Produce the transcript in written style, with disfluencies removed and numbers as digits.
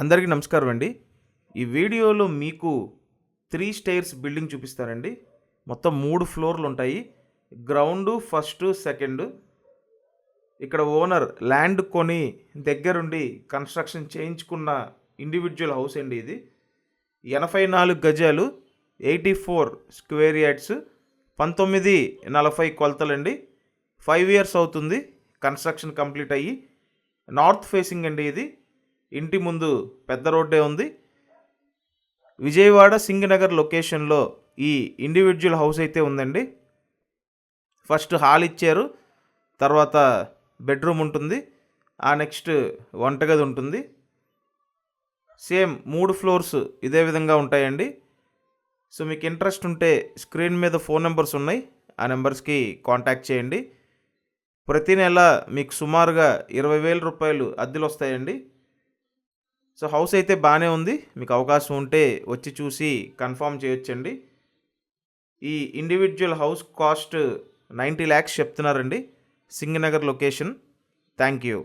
అందరికీ నమస్కారం అండి. ఈ వీడియోలో మీకు 3 స్టైర్స్ బిల్డింగ్ చూపిస్తానండి. మొత్తం 3 ఫ్లోర్లు ఉంటాయి. Ground, first, second. ఇక్కడ ఓనర్ ల్యాండ్ కొని దగ్గరుండి కన్స్ట్రక్షన్ చేయించుకున్న ఇండివిజువల్ హౌస్ అండి ఇది. 84 గజాలు, 84 స్క్వేర్ యార్డ్స్, 1940 కొలతలండి. 5 ఇయర్స్ అవుతుంది కన్స్ట్రక్షన్ కంప్లీట్ అయ్యి. నార్త్ ఫేసింగ్ అండి ఇది. ఇంటి ముందు పెద్ద రోడ్డే ఉంది. విజయవాడ సింగనగర్ లొకేషన్లో ఈ ఇండివిజువల్ హౌస్ అయితే ఉందండి. ఫస్ట్ హాల్ ఇచ్చారు, తర్వాత బెడ్రూమ్ ఉంటుంది, ఆ నెక్స్ట్ వంటగది ఉంటుంది. సేమ్ 3 ఫ్లోర్స్ ఇదే విధంగా ఉంటాయండి. సో మీకు ఇంట్రెస్ట్ ఉంటే స్క్రీన్ మీద ఫోన్ నెంబర్స్ ఉన్నాయి, ఆ నెంబర్స్కి కాంటాక్ట్ చేయండి. ప్రతి నెల మీకు సుమారుగా 20,000 రూపాయలు అద్దెలు వస్తాయండి. సో హౌస్ అయితే బాగానే ఉంది. మీకు అవకాశం ఉంటే వచ్చి చూసి కన్ఫర్మ్ చేయొచ్చండి. ఈ ఇండివిజువల్ హౌస్ కాస్ట్ 90 lakhs చెప్తున్నారండి. సింగనగర్ లొకేషన్. Thank you.